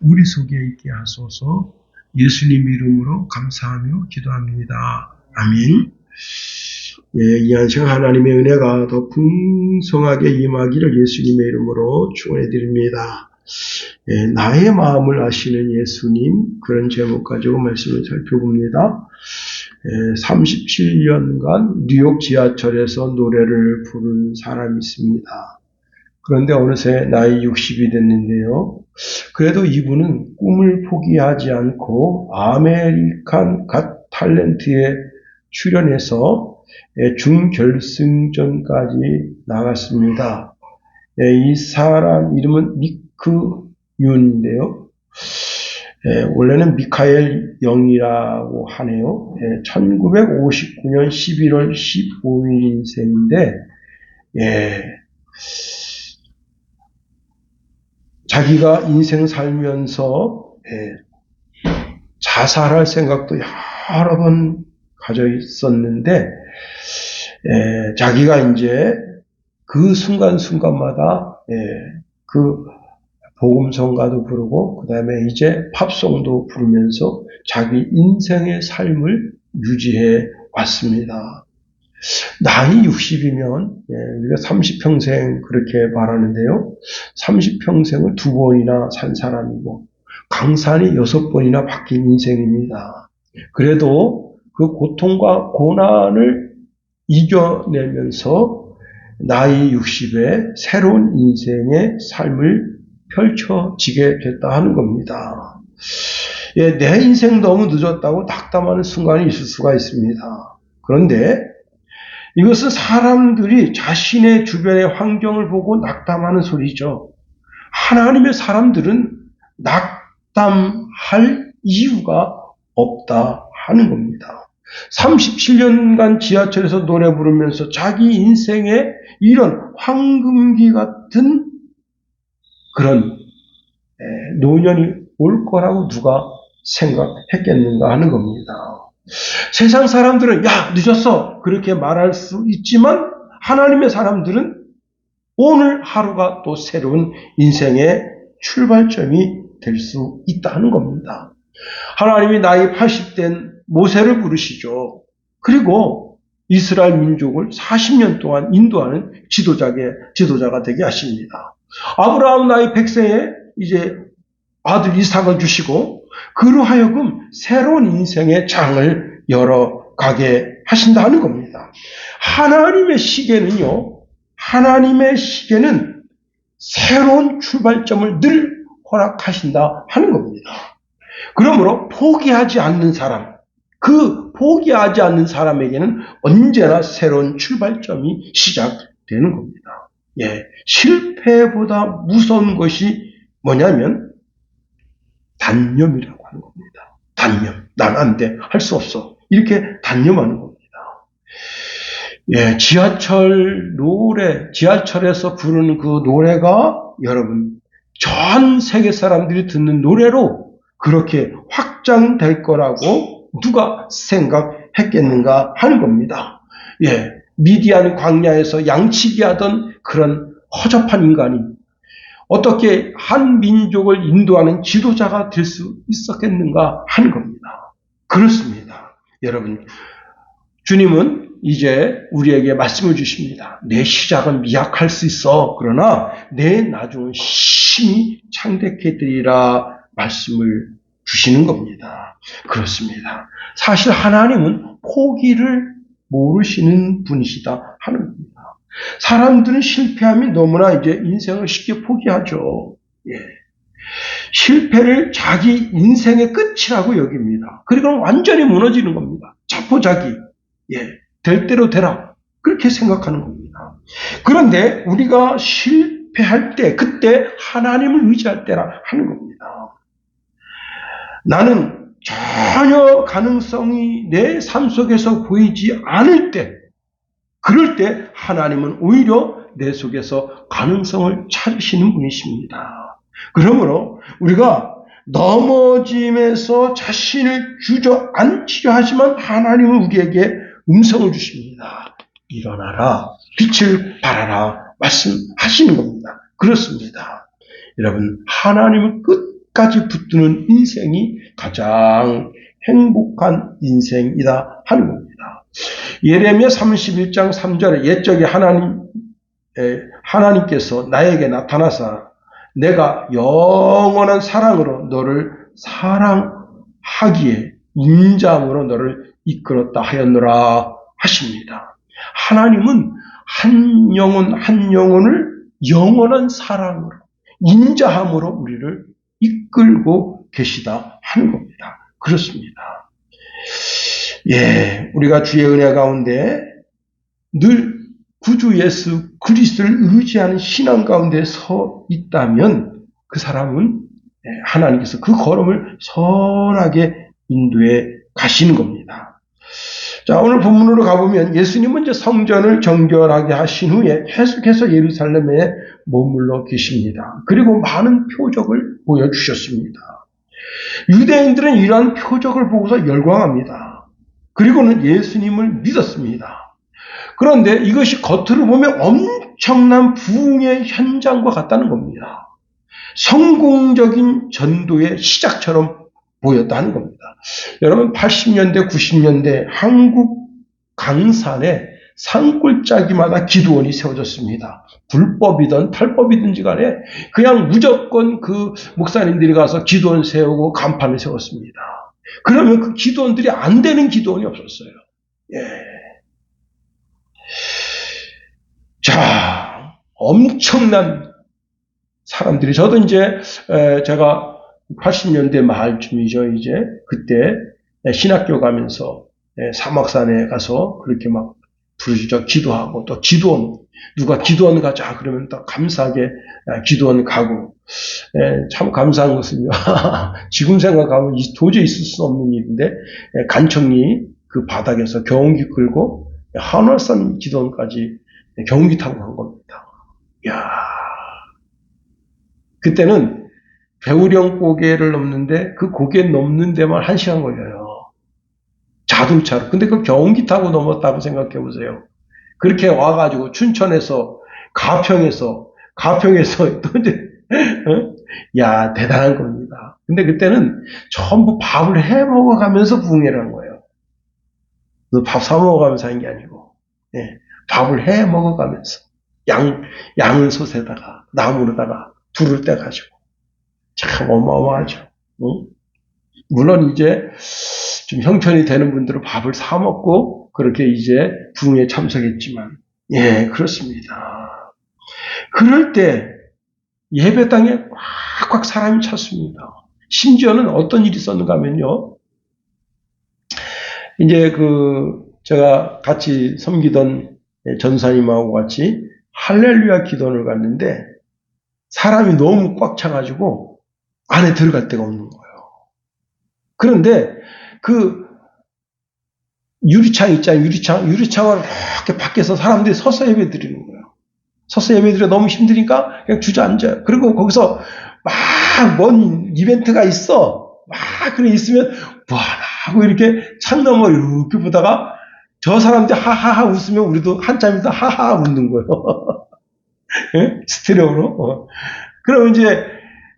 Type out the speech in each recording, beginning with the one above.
우리 속에 있게 하소서. 예수님 이름으로 감사하며 기도합니다. 아멘. 예, 이 안식 하나님의 은혜가 더 풍성하게 임하기를 예수님의 이름으로 축원해 드립니다. 예, 나의 마음을 아시는 예수님, 그런 제목 가지고 말씀을 살펴봅니다. 37년간 뉴욕 지하철에서 노래를 부른 사람이 있습니다. 그런데 어느새 나이 60이 됐는데요. 그래도 이분은 꿈을 포기하지 않고 아메리칸 갓 탤런트에 출연해서 준결승전까지 나갔습니다. 이 사람 이름은 미크 윤인데요. 원래는 미카엘 영이라고 하네요. 1959년 11월 15일 인생인데, 자기가 인생 살면서 자살할 생각도 여러 번 가져 있었는데, 자기가 이제 그 순간순간마다 그 복음성가도 부르고 그 다음에 이제 팝송도 부르면서 자기 인생의 삶을 유지해 왔습니다. 나이 60이면 우리가 30평생 그렇게 말하는데요. 30평생을 2번이나 산 사람이고 강산이 6번이나 바뀐 인생입니다. 그래도 그 고통과 고난을 이겨내면서 나이 60에 새로운 인생의 삶을 펼쳐지게 됐다 하는 겁니다. 내 인생 너무 늦었다고 낙담하는 순간이 있을 수가 있습니다. 그런데 이것은 사람들이 자신의 주변의 환경을 보고 낙담하는 소리죠. 하나님의 사람들은 낙담할 이유가 없다 하는 겁니다. 37년간 지하철에서 노래 부르면서 자기 인생에 이런 황금기 같은 그런 노년이 올 거라고 누가 생각했겠는가 하는 겁니다. 세상 사람들은 야 늦었어 그렇게 말할 수 있지만 하나님의 사람들은 오늘 하루가 또 새로운 인생의 출발점이 될 수 있다는 겁니다. 하나님이 나이 80된 모세를 부르시죠. 그리고 이스라엘 민족을 40년 동안 인도하는 지도자가 되게 하십니다. 아브라함 나이 100세에 이제 아들 이삭을 주시고 그로 하여금 새로운 인생의 장을 열어가게 하신다 하는 겁니다. 하나님의 시계는 새로운 출발점을 늘 허락하신다 하는 겁니다. 그러므로 포기하지 않는 사람, 그 포기하지 않는 사람에게는 언제나 새로운 출발점이 시작되는 겁니다. 실패보다 무서운 것이 뭐냐면 단념이라고 하는 겁니다. 단념. 난 안 돼. 할 수 없어. 이렇게 단념하는 겁니다. 지하철에서 부르는 그 노래가 여러분, 전 세계 사람들이 듣는 노래로 그렇게 확장될 거라고 누가 생각했겠는가 하는 겁니다. 미디안 광야에서 양치기 하던 그런 허접한 인간이 어떻게 한 민족을 인도하는 지도자가 될 수 있었겠는가 하는 겁니다. 그렇습니다. 여러분, 주님은 이제 우리에게 말씀을 주십니다. 내 시작은 미약할 수 있어. 그러나 내 나중은 심히 창대케 되리라 말씀을 주시는 겁니다. 그렇습니다. 사실 하나님은 포기를 모르시는 분이시다 하는 겁니다. 사람들은 실패하면 너무나 이제 인생을 쉽게 포기하죠. 실패를 자기 인생의 끝이라고 여깁니다. 그리고 완전히 무너지는 겁니다. 자포자기. 될 대로 되라. 그렇게 생각하는 겁니다. 그런데 우리가 실패할 때, 그때 하나님을 의지할 때라 하는 겁니다. 나는 전혀 가능성이 내 삶 속에서 보이지 않을 때, 그럴 때 하나님은 오히려 내 속에서 가능성을 찾으시는 분이십니다. 그러므로 우리가 넘어짐에서 자신을 주저앉히려 하지만 하나님은 우리에게 음성을 주십니다. 일어나라, 빛을 발하라 말씀하시는 겁니다. 그렇습니다. 여러분, 하나님을 끝까지 붙드는 인생이 가장 행복한 인생이다 하는 겁니다. 예레미야 31장 3절에 옛적에 하나님께서 나에게 나타나사 내가 영원한 사랑으로 너를 사랑하기에 인자함으로 너를 이끌었다 하였노라 하십니다. 하나님은 한 영혼을 영원한 사랑으로 인자함으로 우리를 이끌고 계시다 하는 겁니다. 그렇습니다. 우리가 주의 은혜 가운데 늘 구주 예수 그리스도를 의지하는 신앙 가운데 서 있다면 그 사람은 하나님께서 그 걸음을 선하게 인도해 가시는 겁니다. 자, 오늘 본문으로 가보면 예수님은 이제 성전을 정결하게 하신 후에 계속해서 예루살렘에 머물러 계십니다. 그리고 많은 표적을 보여주셨습니다. 유대인들은 이러한 표적을 보고서 열광합니다. 그리고는 예수님을 믿었습니다. 그런데 이것이 겉으로 보면 엄청난 부흥의 현장과 같다는 겁니다. 성공적인 전도의 시작처럼 보였다는 겁니다. 여러분 80년대 90년대 한국 강산에 산골짜기마다 기도원이 세워졌습니다. 불법이든 탈법이든지 간에 그냥 무조건 그 목사님들이 가서 기도원 세우고 간판을 세웠습니다. 그러면 그 기도원들이 안 되는 기도원이 없었어요. 자, 엄청난 사람들이, 저도 이제 제가 80년대 말쯤이죠. 이제 그때 신학교 가면서 사막산에 가서 그렇게 막 부르짖어 기도하고, 또 기도원, 누가 기도원 가자 그러면 또 감사하게 기도원 가고, 참 감사한 것은요. 지금 생각하면 도저히 있을 수 없는 일인데, 간청리 그 바닥에서 경운기 끌고 한월산 기도원까지 경운기 타고 간 겁니다. 이야, 그때는 배우령 고개를 넘는데 그 고개 넘는 데만 1시간 걸려요. 자동차로. 근데 그 경운기 타고 넘었다고 생각해 보세요. 그렇게 와가지고 춘천에서 가평에서 또 이제 야, 대단한 겁니다. 근데 그때는 전부 밥을 해 먹어가면서 부흥회를 한 거예요. 밥 사 먹어가면서 한 게 아니고, 밥을 해 먹어가면서 양을 솥에다가 나무로다가 불을 떼가지고 참 어마어마하죠. 물론 이제 좀 형편이 되는 분들은 밥을 사 먹고 그렇게 이제 부흥에 참석했지만, 그렇습니다. 그럴 때 예배당에 꽉꽉 사람이 찼습니다. 심지어는 어떤 일이 있었는가 하면요, 이제 제가 같이 섬기던 전사님하고 같이 할렐루야 기도원을 갔는데 사람이 너무 꽉 차가지고 안에 들어갈 데가 없는 거예요. 그런데 그 유리창 있잖아요. 유리창을 이렇게 밖에서 사람들이 서서 예배 드리는 거예요. 서서 예배 드려 너무 힘드니까 그냥 주저앉아요. 그리고 거기서 막 뭔 이벤트가 있어. 막 그래 있으면 하고 이렇게 창 너머 이렇게 보다가 저 사람들 하하하 웃으면 우리도 한참 있다 하하 웃는 거예요. 스테레오로. 그럼 이제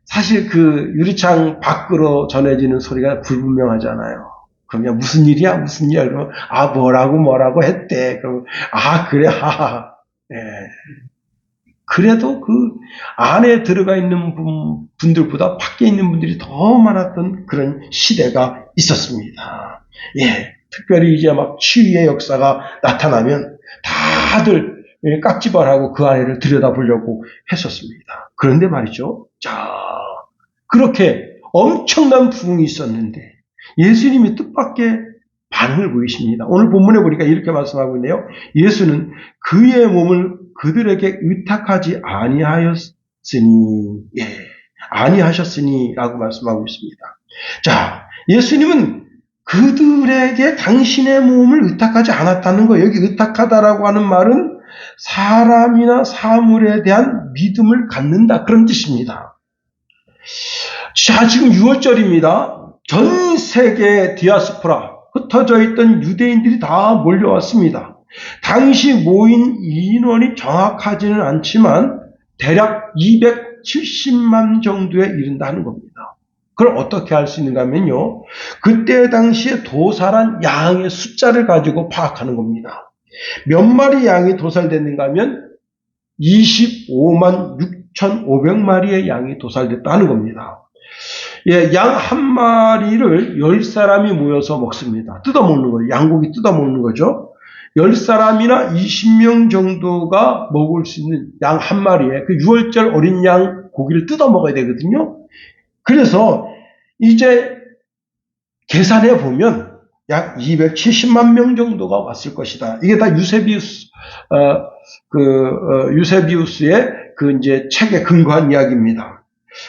사실 그 유리창 밖으로 전해지는 소리가 불분명하잖아요. 그러면 무슨 일이야? 그러면 뭐라고 했대. 그럼 그래 하하. 그래도 그 안에 들어가 있는 분들보다 밖에 있는 분들이 더 많았던 그런 시대가 있었습니다. 특별히 이제 막 치유의 역사가 나타나면 다들 깍지발하고 그 안에를 들여다보려고 했었습니다. 그런데 말이죠. 자, 그렇게 엄청난 부흥이 있었는데 예수님이 뜻밖의 반응을 보이십니다. 오늘 본문에 보니까 이렇게 말씀하고 있네요. 예수는 그의 몸을 그들에게 의탁하지 아니하셨으니 라고 말씀하고 있습니다. 자, 예수님은 그들에게 당신의 몸을 의탁하지 않았다는 거, 여기 의탁하다라고 하는 말은 사람이나 사물에 대한 믿음을 갖는다, 그런 뜻입니다. 자, 지금 6월절입니다. 전 세계 디아스포라, 흩어져 있던 유대인들이 다 몰려왔습니다. 당시 모인 인원이 정확하지는 않지만 대략 270만 정도에 이른다는 겁니다. 그걸 어떻게 알 수 있는가 하면요. 그때 당시에 도살한 양의 숫자를 가지고 파악하는 겁니다. 몇 마리 양이 도살됐는가 하면 25만 6,500마리의 양이 도살됐다는 겁니다. 예, 양 한 마리를 10사람이 모여서 먹습니다. 뜯어먹는 거예요. 양고기 뜯어먹는 거죠. 10사람이나 20명 정도가 먹을 수 있는 양 한 마리에 그 6월절 어린 양 고기를 뜯어먹어야 되거든요. 그래서 이제 계산해 보면 약 270만 명 정도가 왔을 것이다. 이게 다 유세비우스의 그 이제 책에 근거한 이야기입니다.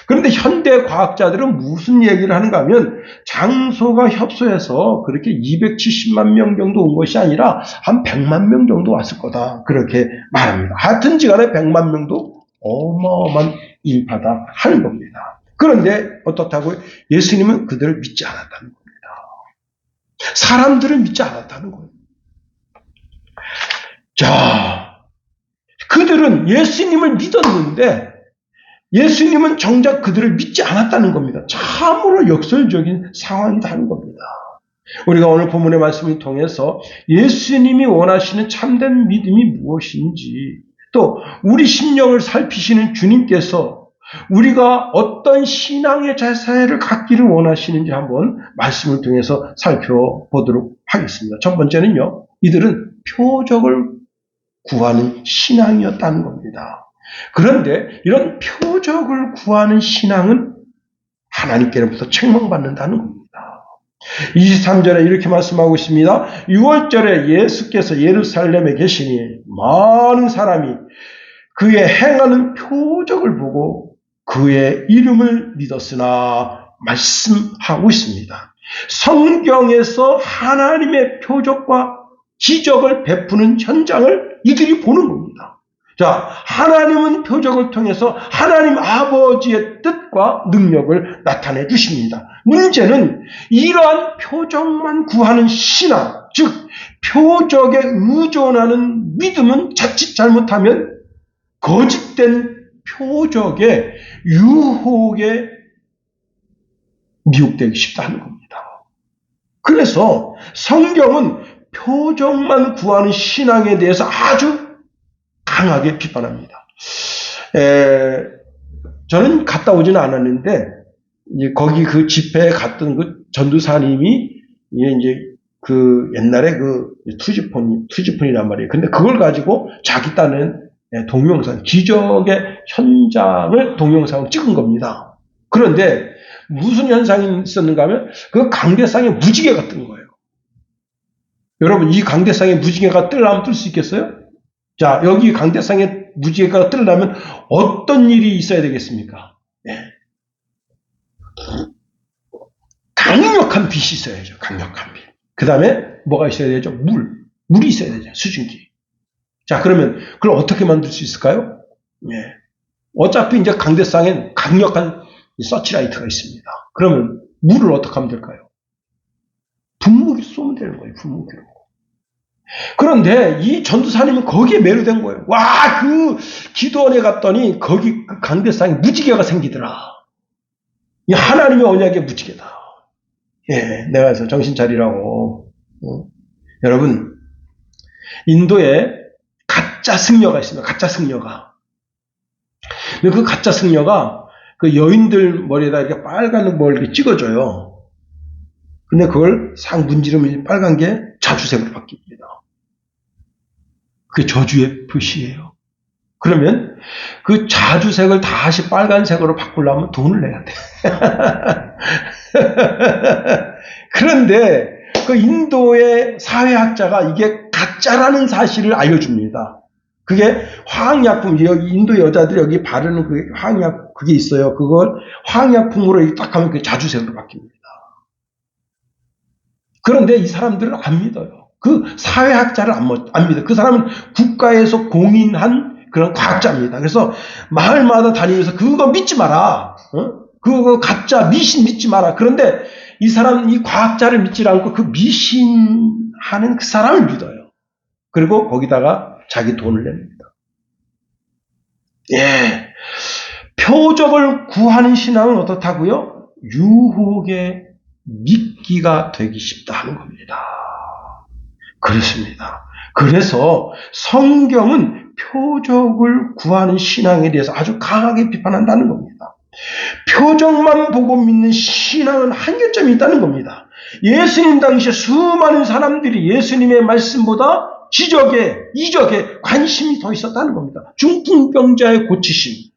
그런데 현대 과학자들은 무슨 얘기를 하는가 하면 장소가 협소해서 그렇게 270만 명 정도 온 것이 아니라 한 100만 명 정도 왔을 거다. 그렇게 말합니다. 하여튼지간에 100만 명도 어마어마한 인파다 하는 겁니다. 그런데 어떻다고요? 예수님은 그들을 믿지 않았다는 겁니다. 사람들을 믿지 않았다는 거예요. 자, 그들은 예수님을 믿었는데 예수님은 정작 그들을 믿지 않았다는 겁니다. 참으로 역설적인 상황이다 하는 겁니다. 우리가 오늘 본문의 말씀을 통해서 예수님이 원하시는 참된 믿음이 무엇인지, 또 우리 심령을 살피시는 주님께서 우리가 어떤 신앙의 자세를 갖기를 원하시는지 한번 말씀을 통해서 살펴보도록 하겠습니다. 첫 번째는요, 이들은 표적을 구하는 신앙이었다는 겁니다. 그런데 이런 표적을 구하는 신앙은 하나님께로부터 책망받는다는 겁니다. 23절에 이렇게 말씀하고 있습니다. 6월절에 예수께서 예루살렘에 계시니 많은 사람이 그의 행하는 표적을 보고 그의 이름을 믿었으나 말씀하고 있습니다. 성경에서 하나님의 표적과 기적을 베푸는 현장을 이들이 보는 겁니다. 자, 하나님은 표적을 통해서 하나님 아버지의 뜻과 능력을 나타내 주십니다. 문제는 이러한 표적만 구하는 신앙, 즉 표적에 의존하는 믿음은 자칫 잘못하면 거짓된 표적의 유혹에 미혹되기 쉽다는 겁니다. 그래서 성경은 표적만 구하는 신앙에 대해서 아주 강하게 비판합니다. 저는 갔다 오지는 않았는데 거기 그 집회에 갔던 그 전도사님이 이제 그 옛날에 그 투지폰이란 말이에요. 근데 그걸 가지고 자기 딴은 동영상, 기적의 현장을 동영상을 찍은 겁니다. 그런데 무슨 현상이 있었는가 하면 그 강대상에 무지개가 뜬 거예요. 여러분, 이 강대상에 무지개가 뜨려면 뜰 수 있겠어요? 자, 여기 강대상에 무지개가 뜨려면 어떤 일이 있어야 되겠습니까? 네. 강력한 빛이 있어야죠. 강력한 빛. 그 다음에 뭐가 있어야 되죠? 물이 있어야 되죠. 수증기. 자, 그러면 그걸 어떻게 만들 수 있을까요? 네. 어차피 이제 강대상엔 강력한 서치라이트가 있습니다. 그러면 물을 어떻게 하면 될까요? 분무기로 쏘면 되는 거예요. 분무기로. 그런데 이 전도사님은 거기에 매료된 거예요. 와, 그 기도원에 갔더니 거기 그 강대상에 무지개가 생기더라. 이 하나님의 언약의 무지개다. 예, 내가 그래서 정신 차리라고. 여러분, 인도에 가짜 승려가 있습니다. 가짜 승려가. 근데 그 가짜 승려가 그 여인들 머리에다 이렇게 빨간 뭘 이렇게 찍어줘요. 근데 그걸 싹 문지르면 빨간 게 자주색으로 바뀝니다. 그게 저주의 표시예요. 그러면 그 자주색을 다시 빨간색으로 바꾸려면 돈을 내야 돼. 그런데 그 인도의 사회학자가 이게 가짜라는 사실을 알려줍니다. 그게 화학약품, 여기 인도 여자들이 여기 바르는 그 화학약, 그게 있어요. 그걸 화학약품으로 딱 하면 그 자주색으로 바뀝니다. 그런데 이 사람들은 안 믿어요. 그 사회학자를 안 믿어요. 그 사람은 국가에서 공인한 그런 과학자입니다. 그래서 마을마다 다니면서 그거 믿지 마라. 그거 가짜 미신 믿지 마라. 그런데 이 사람, 이 과학자를 믿지 않고 그 미신하는 그 사람을 믿어요. 그리고 거기다가 자기 돈을 냅니다. 예. 표적을 구하는 신앙은 어떻다고요? 유혹에 미끼가 되기 쉽다 하는 겁니다. 그렇습니다. 그래서 성경은 표적을 구하는 신앙에 대해서 아주 강하게 비판한다는 겁니다. 표적만 보고 믿는 신앙은 한계점이 있다는 겁니다. 예수님 당시에 수많은 사람들이 예수님의 말씀보다 기적에, 이적에 관심이 더 있었다는 겁니다. 중풍병자의 고치심,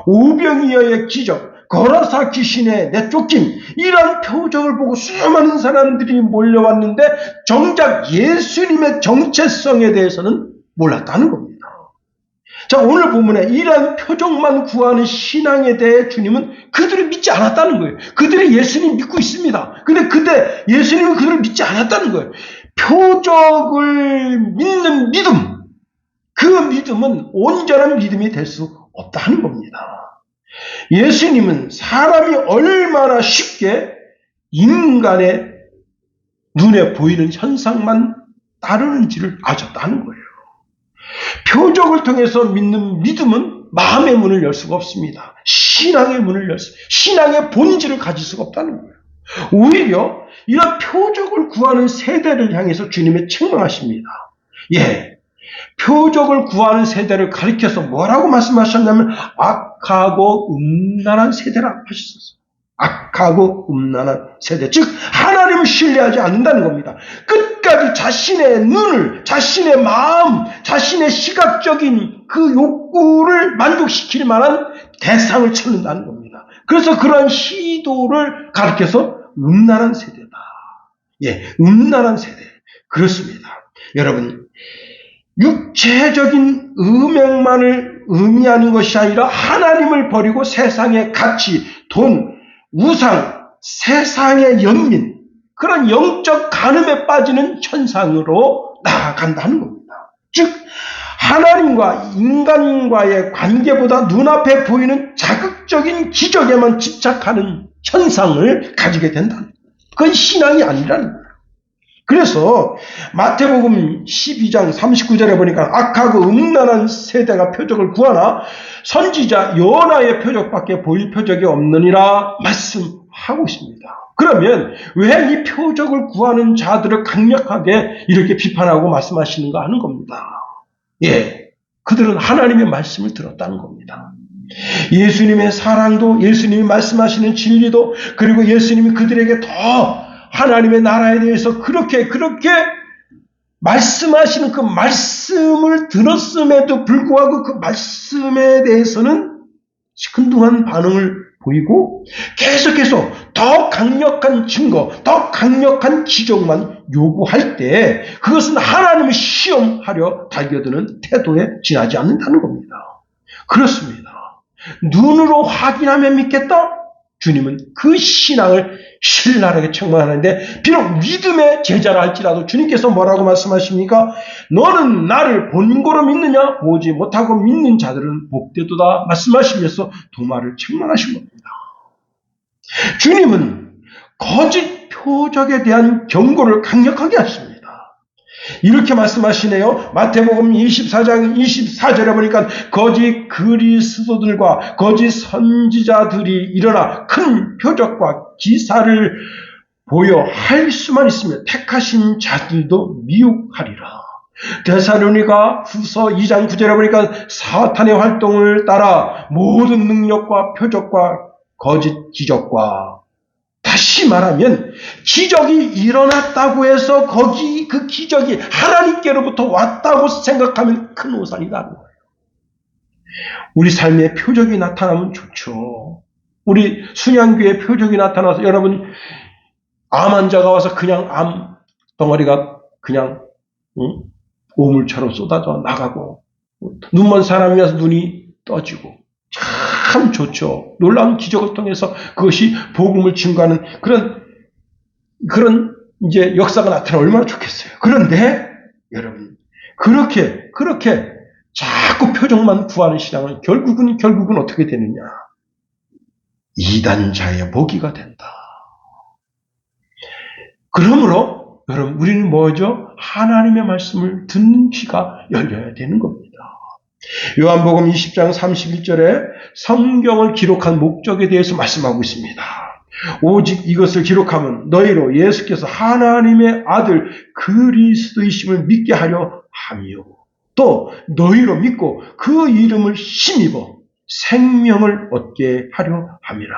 오병이어의 기적, 거라사 귀신의 내쫓김, 이런 표적을 보고 수많은 사람들이 몰려왔는데 정작 예수님의 정체성에 대해서는 몰랐다는 겁니다. 자, 오늘 본문에 이러한 표적만 구하는 신앙에 대해 주님은 그들을 믿지 않았다는 거예요. 그들이 예수님 믿고 있습니다. 근데 그때 예수님은 그들을 믿지 않았다는 거예요. 표적을 믿는 믿음, 그 믿음은 온전한 믿음이 될 수 없다는 겁니다. 예수님은 사람이 얼마나 쉽게 인간의 눈에 보이는 현상만 따르는지를 아셨다는 거예요. 표적을 통해서 믿는 믿음은 마음의 문을 열 수가 없습니다. 신앙의 문을 열 수, 신앙의 본질을 가질 수가 없다는 거예요. 오히려 이런 표적을 구하는 세대를 향해서 주님이 책망하십니다. 예, 표적을 구하는 세대를 가리켜서 뭐라고 말씀하셨냐면 악하고 음란한 세대라 하셨어요. 악하고 음란한 세대, 즉 하나님을 신뢰하지 않는다는 겁니다. 끝까지 자신의 눈을, 자신의 마음, 자신의 시각적인 그 욕구를 만족시킬 만한 대상을 찾는다는 겁니다. 그래서 그러한 시도를 가리켜서 음란한 세대다. 예, 음란한 세대. 그렇습니다. 여러분, 육체적인 음행만을 의미하는 것이 아니라 하나님을 버리고 세상의 가치, 돈, 우상, 세상의 연민, 그런 영적 간음에 빠지는 현상으로 나아간다는 겁니다. 즉 하나님과 인간과의 관계보다 눈앞에 보이는 자극적인 기적에만 집착하는 현상을 가지게 된다는 거예요. 그건 신앙이 아니라는 거예요. 그래서 마태복음 12장 39절에 보니까 악하고 음란한 세대가 표적을 구하나 선지자 요나의 표적밖에 보일 표적이 없느니라 말씀하고 있습니다. 그러면 왜 이 표적을 구하는 자들을 강력하게 이렇게 비판하고 말씀하시는가 하는 겁니다. 예, 그들은 하나님의 말씀을 들었다는 겁니다. 예수님의 사랑도, 예수님이 말씀하시는 진리도, 그리고 예수님이 그들에게 더 하나님의 나라에 대해서 그렇게 말씀하시는 그 말씀을 들었음에도 불구하고 그 말씀에 대해서는 시큰둥한 반응을 보이고 계속해서 더 강력한 증거, 더 강력한 기적만 요구할 때 그것은 하나님을 시험하려 달겨드는 태도에 지나지 않는다는 겁니다. 그렇습니다. 눈으로 확인하면 믿겠다? 주님은 그 신앙을 신랄하게 책망하는데 비록 믿음의 제자라 할지라도 주님께서 뭐라고 말씀하십니까? 너는 나를 본고로 믿느냐? 보지 못하고 믿는 자들은 복되도다 말씀하시면서 도마를 책망하신 겁니다. 주님은 거짓 표적에 대한 경고를 강력하게 하십니다. 이렇게 말씀하시네요. 마태복음 24장 24절에 보니까 거짓 그리스도들과 거짓 선지자들이 일어나 큰 표적과 기사를 보여 할 수만 있으면 택하신 자들도 미혹하리라. 데살로니가 후서 2장 9절에 보니까 사탄의 활동을 따라 모든 능력과 표적과 거짓 기적과, 다시 말하면 기적이 일어났다고 해서 거기 그 기적이 하나님께로부터 왔다고 생각하면 큰 오산이라는 거예요. 우리 삶에 표적이 나타나면 좋죠. 우리 순양교회 표적이 나타나서 여러분 암 환자가 와서 그냥 암 덩어리가 그냥 오물처럼 쏟아져 나가고, 눈먼 사람이 와서 눈이 떠지고, 참 좋죠. 놀라운 기적을 통해서 그것이 복음을 증거하는 그런 이제 역사가 나타나면 얼마나 좋겠어요. 그런데 여러분, 그렇게 자꾸 표적만 구하는 신앙은 결국은 어떻게 되느냐? 이단자의 보기가 된다. 그러므로 여러분, 우리는 뭐죠? 하나님의 말씀을 듣는 귀가 열려야 되는 겁니다. 요한복음 20장 31절에 성경을 기록한 목적에 대해서 말씀하고 있습니다. 오직 이것을 기록하면 너희로 예수께서 하나님의 아들 그리스도이심을 믿게 하려 함이요. 또 너희로 믿고 그 이름을 힘입어 생명을 얻게 하려 함이라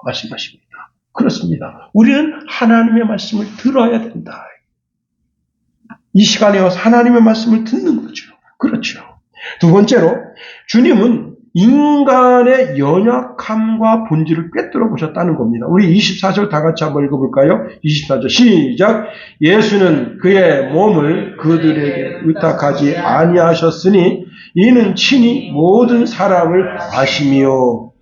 말씀하십니다. 그렇습니다. 우리는 하나님의 말씀을 들어야 된다. 이 시간에 와서 하나님의 말씀을 듣는 거죠. 그렇죠. 두 번째로 주님은 인간의 연약함과 본질을 꿰뚫어 보셨다는 겁니다. 우리 24절 다 같이 한번 읽어볼까요? 24절 시작. 예수는 그의 몸을 그들에게 의탁하지 아니하셨으니 이는 친히 모든 사람을 아심이요.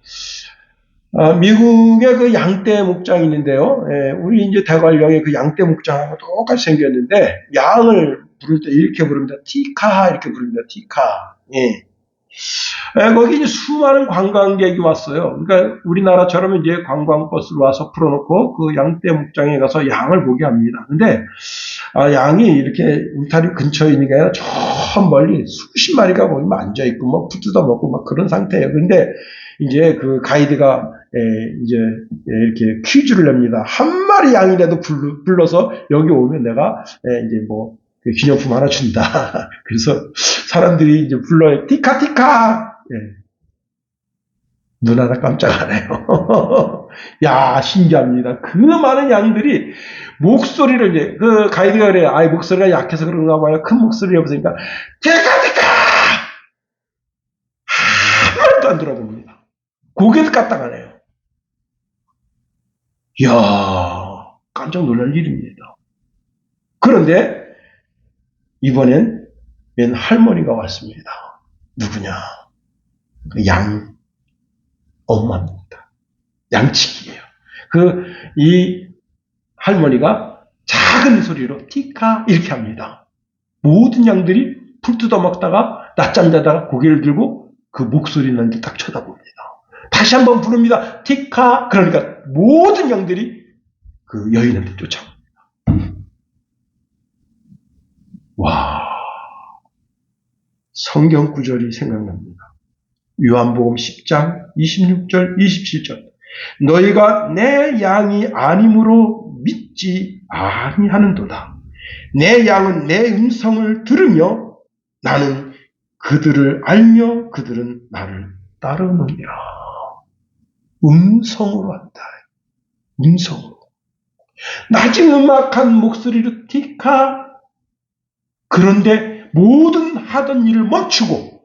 미국의 그 양떼 목장이 있는데요. 우리 이제 대관령의 그 양떼 목장하고 똑같이 생겼는데 양을 부를 때 이렇게 부릅니다. 티카 이렇게 부릅니다. 티카. 거기 이제 수많은 관광객이 왔어요. 그러니까 우리나라처럼 이제 관광버스를 와서 풀어놓고 그 양떼 목장에 가서 양을 보게 합니다. 근데 양이 이렇게 울타리 근처에 있는 게 아니라 저 멀리 수십 마리가 거기 앉아있고 뭐 푸뜯어 먹고 막 그런 상태예요. 근데 이제 그 가이드가 이제 이렇게 퀴즈를 냅니다. 한 마리 양이라도 불러서 여기 오면 내가 이제 뭐 기념품 하나 준다. 그래서 사람들이 이제 불러요. 티카 티카. 눈 하나 깜짝 안 해요. 야, 신기합니다. 그 많은 양들이 목소리를 이제 그 가이드가 그래요. 목소리가 약해서 그런가 봐요. 큰 목소리를 해보니까 티카 티카. 한 마리도 안 들어봅니다. 고개도 까딱 안 해요. 이야, 깜짝 놀랄 일입니다. 그런데 이번엔 웬 할머니가 왔습니다. 누구냐? 양 엄마입니다. 양치기예요. 이 할머니가 작은 소리로 티카 이렇게 합니다. 모든 양들이 풀 뜯어 먹다가 낮잠 자다가 고개를 들고 그 목소리 난 데 딱 쳐다봅니다. 다시 한번 부릅니다. 티카. 그러니까 모든 양들이 그 여인한테 쫓아옵니다. 와, 성경 구절이 생각납니다. 요한복음 10장 26절 27절. 너희가 내 양이 아님으로 믿지 아니하는도다. 내 양은 내 음성을 들으며 나는 그들을 알며 그들은 나를 따르느니라. 음성으로 한다. 음성으로. 나지막한 목소리로 티카. 그런데 모든 하던 일을 멈추고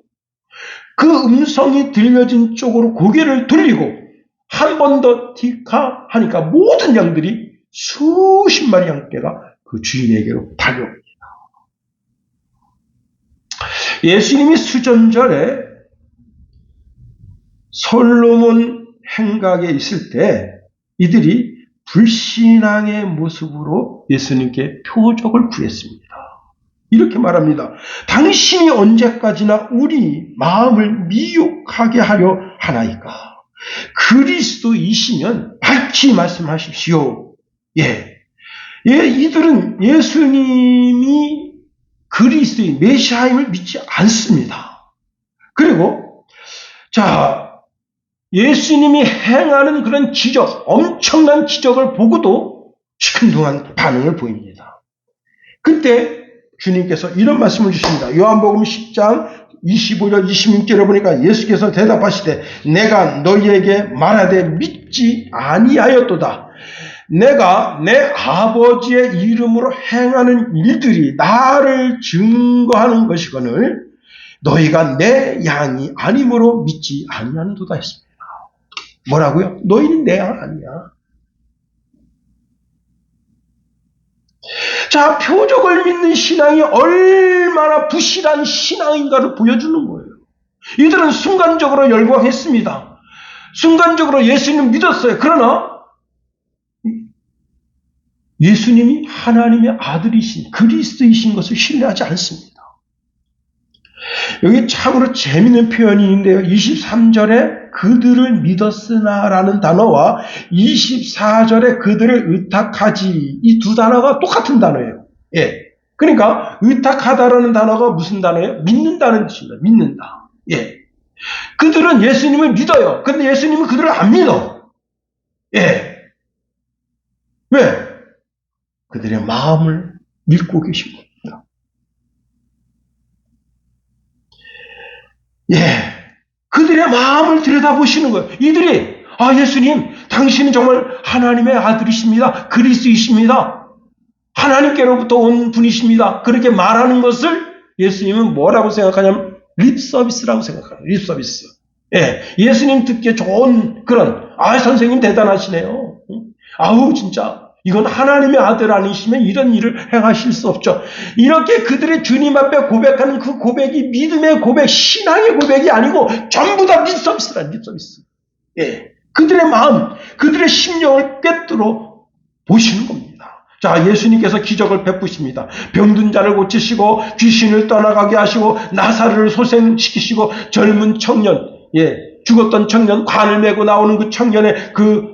그 음성이 들려진 쪽으로 고개를 돌리고 한 번 더 티카 하니까 모든 양들이 수십 마리 양떼가 그 주인에게로 달려옵니다. 예수님이 수전절에 솔로몬 행각에 있을 때 이들이 불신앙의 모습으로 예수님께 표적을 구했습니다. 이렇게 말합니다. 당신이 언제까지나 우리 마음을 미혹하게 하려 하나이까? 그리스도이시면 밝히 말씀하십시오. 이들은 예수님이 그리스도의 메시아임을 믿지 않습니다. 그리고 예수님이 행하는 그런 기적, 엄청난 기적을 보고도 시큰둥한 반응을 보입니다. 그때 주님께서 이런 말씀을 주십니다. 요한복음 10장 25절 26절에 보니까 예수께서 대답하시되 내가 너희에게 말하되 믿지 아니하였도다. 내가 내 아버지의 이름으로 행하는 일들이 나를 증거하는 것이거늘 너희가 내 양이 아님으로 믿지 아니하는도다 했습니다. 뭐라고요? 너희는 내 양 아니야. 표적을 믿는 신앙이 얼마나 부실한 신앙인가를 보여주는 거예요. 이들은 순간적으로 열광했습니다. 순간적으로 예수님 믿었어요. 그러나 예수님이 하나님의 아들이신 그리스도이신 것을 신뢰하지 않습니다. 여기 참으로 재미있는 표현이 있는데요. 23절에 그들을 믿었으나 라는 단어와 24절에 그들을 의탁하지 이 두 단어가 똑같은 단어예요. 그러니까 의탁하다라는 단어가 무슨 단어예요? 믿는다는 뜻입니다. 믿는다. 그들은 예수님을 믿어요. 근데 예수님은 그들을 안 믿어. 왜? 그들의 마음을 읽고 계신 겁니다. 예. 그들의 마음을 들여다보시는 거예요. 이들이, 예수님, 당신은 정말 하나님의 아들이십니다. 그리스도이십니다. 하나님께로부터 온 분이십니다. 그렇게 말하는 것을 예수님은 뭐라고 생각하냐면 립서비스라고 생각합니다. 립서비스. 예, 예수님 듣기에 좋은 그런, 선생님 대단하시네요. 아우, 진짜. 이건 하나님의 아들 아니시면 이런 일을 행하실 수 없죠. 이렇게 그들의 주님 앞에 고백하는 그 고백이 믿음의 고백, 신앙의 고백이 아니고 전부 다 립서비스란 립서비스. 예, 그들의 마음, 그들의 심령을 꿰뚫어 보시는 겁니다. 자, 예수님께서 기적을 베푸십니다. 병든 자를 고치시고 귀신을 떠나가게 하시고 나사로를 소생시키시고 젊은 청년, 죽었던 청년, 관을 메고 나오는 그 청년의 그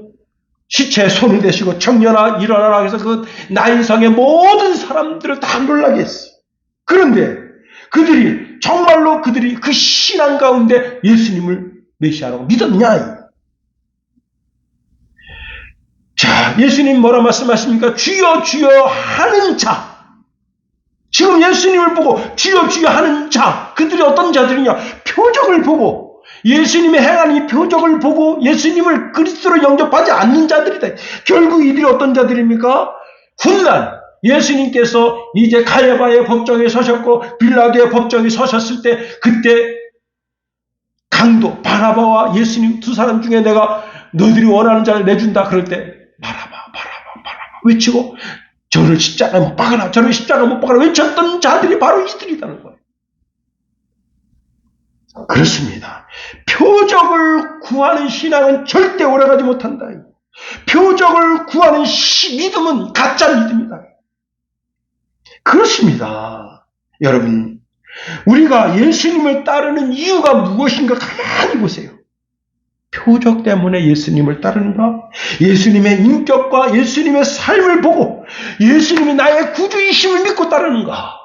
시체에 손을 대시고 청년아 일어나라 해서 그 나인성의 모든 사람들을 다 놀라게 했어요. 그런데 그들이 정말로 그들이 그 신앙 가운데 예수님을 메시아라고 믿었냐? 자, 예수님 뭐라 말씀하십니까? 주여 주여 하는 자. 지금 예수님을 보고 주여 주여 하는 자, 그들이 어떤 자들이냐? 표적을 보고 예수님의 행한 이 표적을 보고 예수님을 그리스도로 영접하지 않는 자들이다. 결국 이들이 어떤 자들입니까? 훗날 예수님께서 이제 가야바의 법정에 서셨고 빌라도의 법정에 서셨을 때 그때 강도 바라바와 예수님 두 사람 중에 내가 너희들이 원하는 자를 내준다 그럴 때 바라바 외치고 저를 십자가에 못 박아라, 저를 십자가에 못 박아라 외쳤던 자들이 바로 이들이라는 거예요. 그렇습니다. 표적을 구하는 신앙은 절대 오래가지 못한다. 표적을 구하는 믿음은 가짜 믿음이다. 그렇습니다. 여러분, 우리가 예수님을 따르는 이유가 무엇인가 가만히 보세요. 표적 때문에 예수님을 따르는가? 예수님의 인격과 예수님의 삶을 보고 예수님이 나의 구주이심을 믿고 따르는가?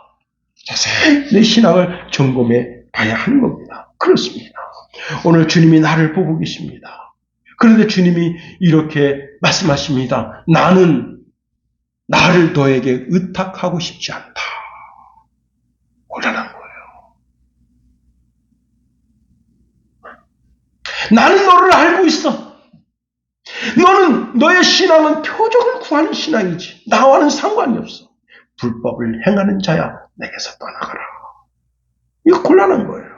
자세히 내 신앙을 점검해 봐야 하는 겁니다. 그렇습니다. 오늘 주님이 나를 보고 계십니다. 그런데 주님이 이렇게 말씀하십니다. 나는 나를 너에게 의탁하고 싶지 않다. 곤란한 거예요. 나는 너를 알고 있어. 너의 신앙은 표적을 구하는 신앙이지. 나와는 상관이 없어. 불법을 행하는 자야, 내게서 떠나가라. 이거 곤란한 거예요.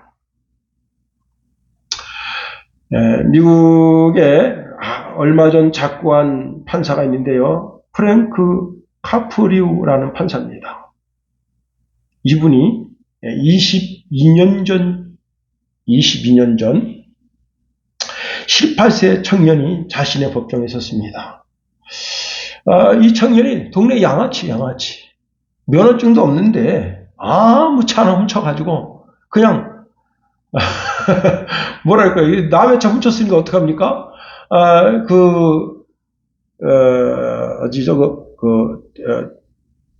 미국에 얼마 전 작고한 판사가 있는데요. 프랭크 카프리우라는 판사입니다. 이분이 22년 전 18세 청년이 자신의 법정에 섰습니다. 이 청년이 동네 양아치. 면허증도 없는데 아무 차나 훔쳐가지고 그냥 뭐랄까 남의 차 훔쳤으니까 어떡합니까?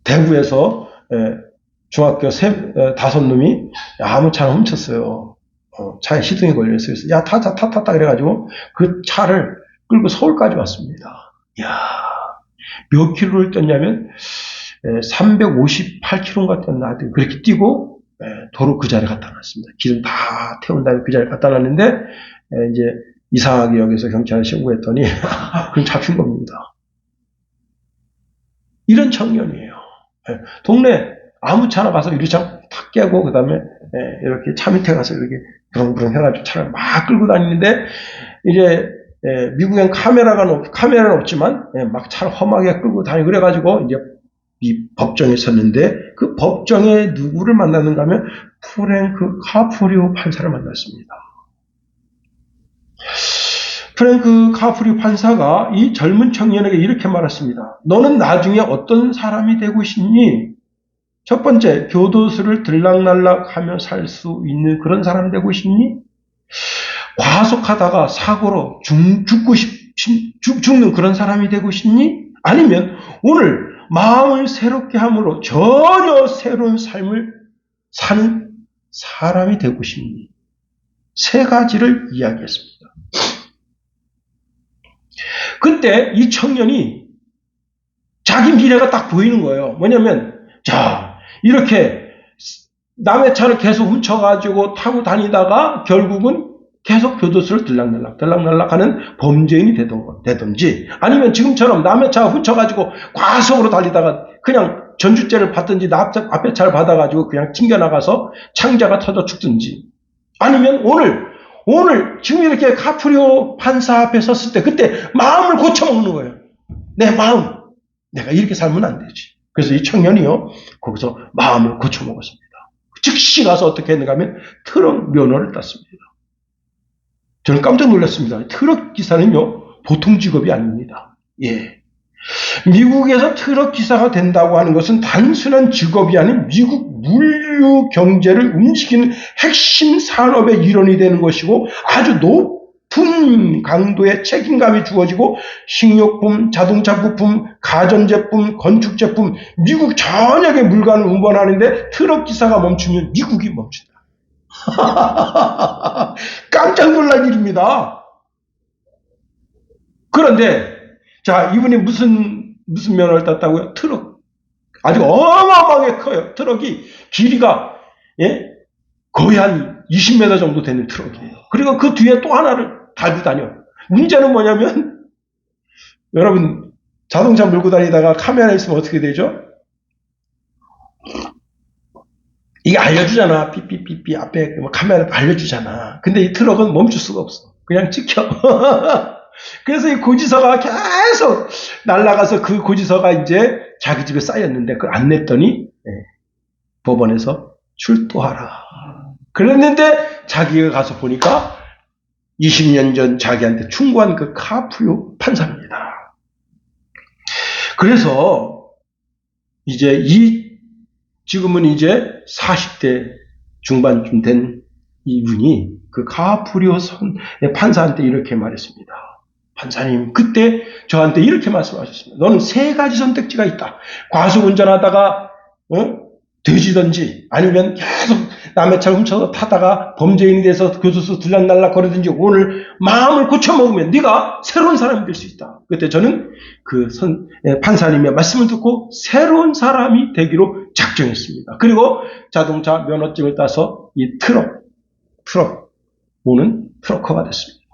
대구에서 중학교 5놈이 아무 차나 훔쳤어요. 차에 시동이 걸려있어요. 그래서 야 타 그래가지고 그 차를 끌고 서울까지 왔습니다. 이야, 몇 킬로를 뛰었냐면 358km인가 뛰었나 그렇게 뛰고 도로 그 자리에 갖다 놨습니다. 기름 다 태운 다음에 그 자리에 갖다 놨는데 이제 이상하게 여기서 경찰에 신고했더니 그럼 잡힌 겁니다. 이런 청년이에요. 동네 아무 차나 가서 유리창 탁 깨고 그 다음에 이렇게 차 밑에 가서 이렇게 부릉부릉 해가지고 차를 막 끌고 다니는데 이제 미국엔 카메라는 없지만 막 차를 험하게 끌고 다니고 그래가지고 이제 이 법정에 섰는데 그 법정에 누구를 만났는가 하면 프랭크 카프리우 판사를 만났습니다. 프랭크 카프리우 판사가 이 젊은 청년에게 이렇게 말했습니다. 너는 나중에 어떤 사람이 되고 싶니? 첫 번째, 교도소를 들락날락하며 살 수 있는 그런 사람 되고 싶니? 과속하다가 사고로 죽는 그런 사람이 되고 싶니? 아니면 오늘 마음을 새롭게 함으로 전혀 새로운 삶을 사는 사람이 되고 싶니? 세 가지를 이야기했습니다. 그때 이 청년이 자기 미래가 딱 보이는 거예요. 뭐냐면, 자, 이렇게 남의 차를 계속 훔쳐가지고 타고 다니다가 결국은 계속 교도소를 들락날락 하는 범죄인이 되든지, 아니면 지금처럼 남의 차 훔쳐가지고 과속으로 달리다가 그냥 전주죄를 받든지 앞에 차를 받아가지고 그냥 튕겨나가서 창자가 터져 죽든지, 아니면 오늘 지금 이렇게 카프리오 판사 앞에 섰을 때 그때 마음을 고쳐먹는 거예요. 내 마음. 내가 이렇게 살면 안 되지. 그래서 이 청년이요, 거기서 마음을 고쳐먹었습니다. 즉시 가서 어떻게 했는가 하면 트럭 면허를 땄습니다. 저는 깜짝 놀랐습니다. 트럭 기사는요, 보통 직업이 아닙니다. 예. 미국에서 트럭 기사가 된다고 하는 것은 단순한 직업이 아닌 미국 물류 경제를 움직이는 핵심 산업의 일원이 되는 것이고, 아주 높은 강도의 책임감이 주어지고, 식료품, 자동차 부품, 가전제품, 건축제품, 미국 전역의 물건을 운반하는데 트럭 기사가 멈추면 미국이 멈춘다. 깜짝 놀랄 일입니다. 그런데 자, 이분이 무슨 면허를 땄다고요? 트럭. 아주 어마어마하게 커요. 트럭이 길이가, 예? 거의 한 20m 정도 되는 트럭이에요. 그리고 그 뒤에 또 하나를 달고 다녀. 문제는 뭐냐면, 여러분, 자동차 몰고 다니다가 카메라 있으면 어떻게 되죠? 이게 알려주잖아. 삐삐삐삐 앞에 카메라 알려주잖아. 근데 이 트럭은 멈출 수가 없어. 그냥 찍혀. 그래서 이 고지서가 계속 날아가서 그 고지서가 이제 자기 집에 쌓였는데 그걸 안 냈더니 법원에서 출두하라. 그랬는데 자기가 가서 보니까 20년 전 자기한테 충고한 그 카프리오 판사입니다. 그래서 이제 지금은 이제 40대 중반쯤 된 이분이 그 카프리오 판사한테 이렇게 말했습니다. 판사님, 그때 저한테 이렇게 말씀하셨습니다. 너는 세 가지 선택지가 있다. 과속 운전하다가 되지든지, 아니면 계속 남의 차를 훔쳐서 타다가 범죄인이 돼서 교도소 들락날락 거리든지, 오늘 마음을 고쳐먹으면 네가 새로운 사람이 될 수 있다. 그때 저는 그 판사님의 말씀을 듣고 새로운 사람이 되기로 작정했습니다. 그리고 자동차 면허증을 따서 이 트럭 모는 트럭커가 됐습니다.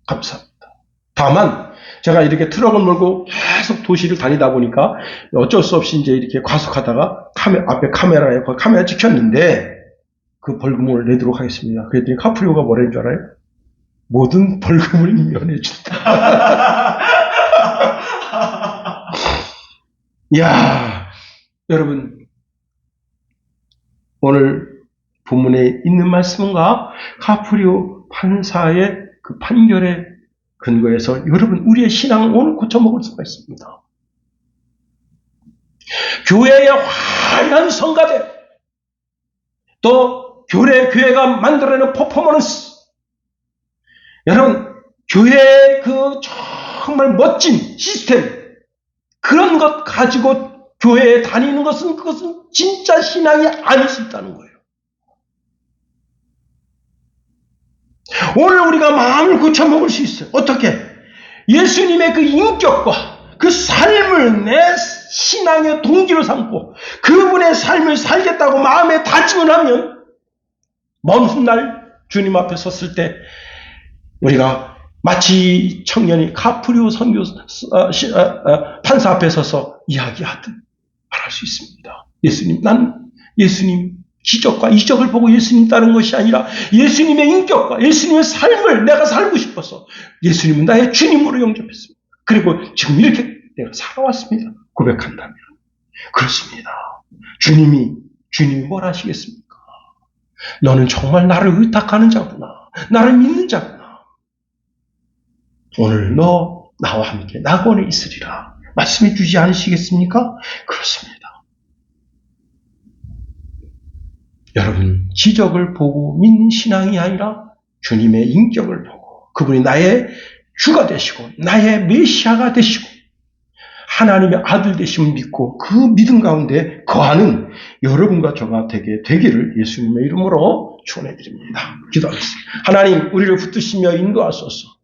감사합니다. 다만 제가 이렇게 트럭을 몰고 계속 도시를 다니다 보니까 어쩔 수 없이 이제 이렇게 과속하다가 앞에 카메라 찍혔는데 그 벌금을 내도록 하겠습니다. 그랬더니 카프리오가 뭐라는 줄 알아요? 모든 벌금을 면해준다. 이야, 여러분, 오늘 본문에 있는 말씀과 카프리오 판사의 그 판결에 근거해서 여러분, 우리의 신앙을 오늘 고쳐먹을 수가 있습니다. 교회의 화려한 성가대, 또 교회가 만들어내는 퍼포먼스, 여러분, 교회의 그 정말 멋진 시스템, 그런 것 가지고 교회에 다니는 그것은 진짜 신앙이 아닐 수 있다는 거예요. 오늘 우리가 마음을 고쳐먹을 수 있어요. 어떻게? 예수님의 그 인격과 그 삶을 내 신앙의 동기로 삼고 그분의 삶을 살겠다고 마음에 다짐을 하면 먼 훗날 주님 앞에 섰을 때 우리가 마치 청년이 카프리오 판사 앞에 서서 이야기하듯 말할 수 있습니다. 예수님 기적과 이적을 보고 예수님 따른 것이 아니라 예수님의 인격과 예수님의 삶을 내가 살고 싶어서 예수님은 나의 주님으로 영접했습니다. 그리고 지금 이렇게 내가 살아왔습니다. 고백한다면 그렇습니다. 주님이 뭘 하시겠습니까? 너는 정말 나를 의탁하는 자구나. 나를 믿는 자구나. 오늘 너 나와 함께 낙원에 있으리라 말씀해 주지 않으시겠습니까? 그렇습니다. 여러분, 기적을 보고 믿는 신앙이 아니라 주님의 인격을 보고 그분이 나의 주가 되시고 나의 메시아가 되시고 하나님의 아들 되심을 믿고 그 믿음 가운데 거하는 여러분과 저가 되기를 예수님의 이름으로 축원해 드립니다. 기도하겠습니다. 하나님, 우리를 붙드시며 인도하소서.